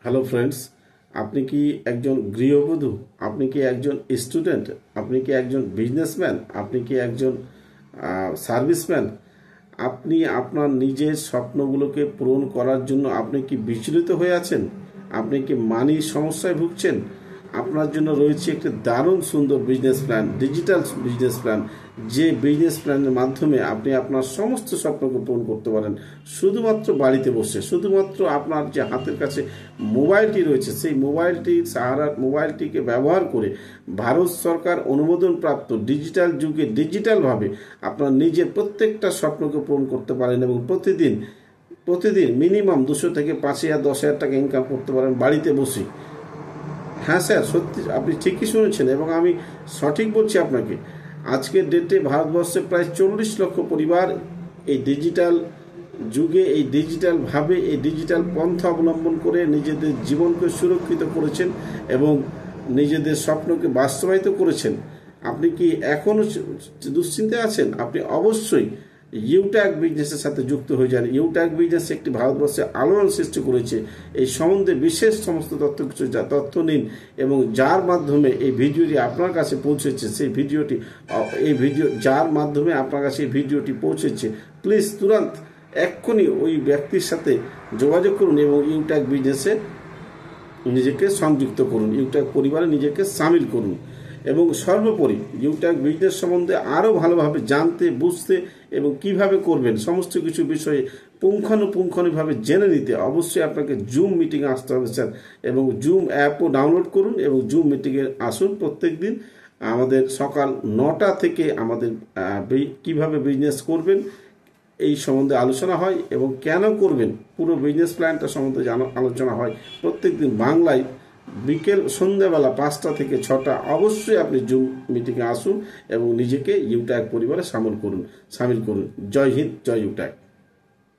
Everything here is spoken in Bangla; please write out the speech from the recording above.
হ্যালো ফ্রেন্ডস, আপনি কি একজন গৃহবধূ? আপনি কি একজন স্টুডেন্ট? আপনি কি একজন বিজনেসম্যান? আপনি কি একজন সার্ভিসম্যান? আপনি আপনার নিজের স্বপ্নগুলোকে পূরণ করার জন্য আপনি কি বিচলিত হয়ে আছেন? আপনি কি মানির সমস্যায় ভুগছেন? আপনার জন্য রয়েছে একটি দারুণ সুন্দর business plan, digital business plan. যে বিজনেস প্ল্যানের মাধ্যমে আপনি আপনার সমস্ত স্বপ্নকে পূরণ করতে পারেন শুধুমাত্র বাড়িতে বসে। শুধুমাত্র আপনার যে হাতের কাছে মোবাইলটি রয়েছে, সেই মোবাইলটিকে ব্যবহার করে ভারত সরকার অনুমোদনপ্রাপ্ত ডিজিটাল যুগে ডিজিটালভাবে আপনার নিজের প্রত্যেকটা স্বপ্নকে পূরণ করতে পারেন এবং প্রতিদিন মিনিমাম 200 থেকে 5,000 10,000 টাকা ইনকাম করতে পারেন বাড়িতে বসে। হ্যাঁ স্যার, সত্যি আপনি ঠিকই শুনেছেন এবং আমি সঠিক বলছি আপনাকে। আজকের ডেটে ভারতবর্ষে প্রায় 40 লক্ষ পরিবার এই ডিজিটাল যুগে এই ডিজিটাল পন্থা অবলম্বন করে নিজেদের জীবনকে সুরক্ষিত করেছেন এবং নিজেদের স্বপ্নকে বাস্তবায়িত করেছেন। আপনি কি এখনও দুশ্চিন্তায় আছেন? আপনি অবশ্যই ইউট্যাগ বিজনেসের সাথে যুক্ত হয়ে যান। ইউট্যাগ বিজনেস একটি ভারতবর্ষে আলোড়ন সৃষ্টি করেছে। এই সম্বন্ধে বিশেষ সমস্ত তথ্য নিন এবং যার মাধ্যমে এই ভিডিওটি আপনার কাছে পৌঁছেছে, যার মাধ্যমে আপনার কাছে এই ভিডিওটি পৌঁছেছে, প্লিজ তুরন্ত এক্ষুনি ওই ব্যক্তির সাথে যোগাযোগ করুন এবং ইউট্যাগ বিজনেসে নিজেকে সংযুক্ত করুন, ইউট্যাগ পরিবারে নিজেকে সামিল করুন এবং সর্বোপরি ইউট্যাগ বিজনেস সম্বন্ধে আরও ভালোভাবে জানতে, বুঝতে এবং কিভাবে করবেন সমস্ত কিছু বিষয়ে পুঙ্খানুপুঙ্খানুভাবে জেনে নিতে অবশ্যই আপনাকে জুম মিটিংয়ে আসতে হবে স্যার। এবং জুম অ্যাপও ডাউনলোড করুন এবং জুম মিটিংয়ে আসুন। প্রত্যেক দিন আমাদের সকাল 9টা থেকে আমাদের কিভাবে বিজনেস করবেন এই সম্বন্ধে আলোচনা হয় এবং কেন করবেন পুরো বিজনেস প্ল্যানটা সম্বন্ধে আলোচনা হয় প্রত্যেকদিন বাংলায়। সন্ধ্যাবেলা 5টা থেকে 6টা অবশ্যই আপনি জুম মিটিংয়ে আসুন এবং নিজেকে ইউট্যাগ পরিবারে সামিল করুন। জয় হিন্দ, জয় ইউট্যাগ।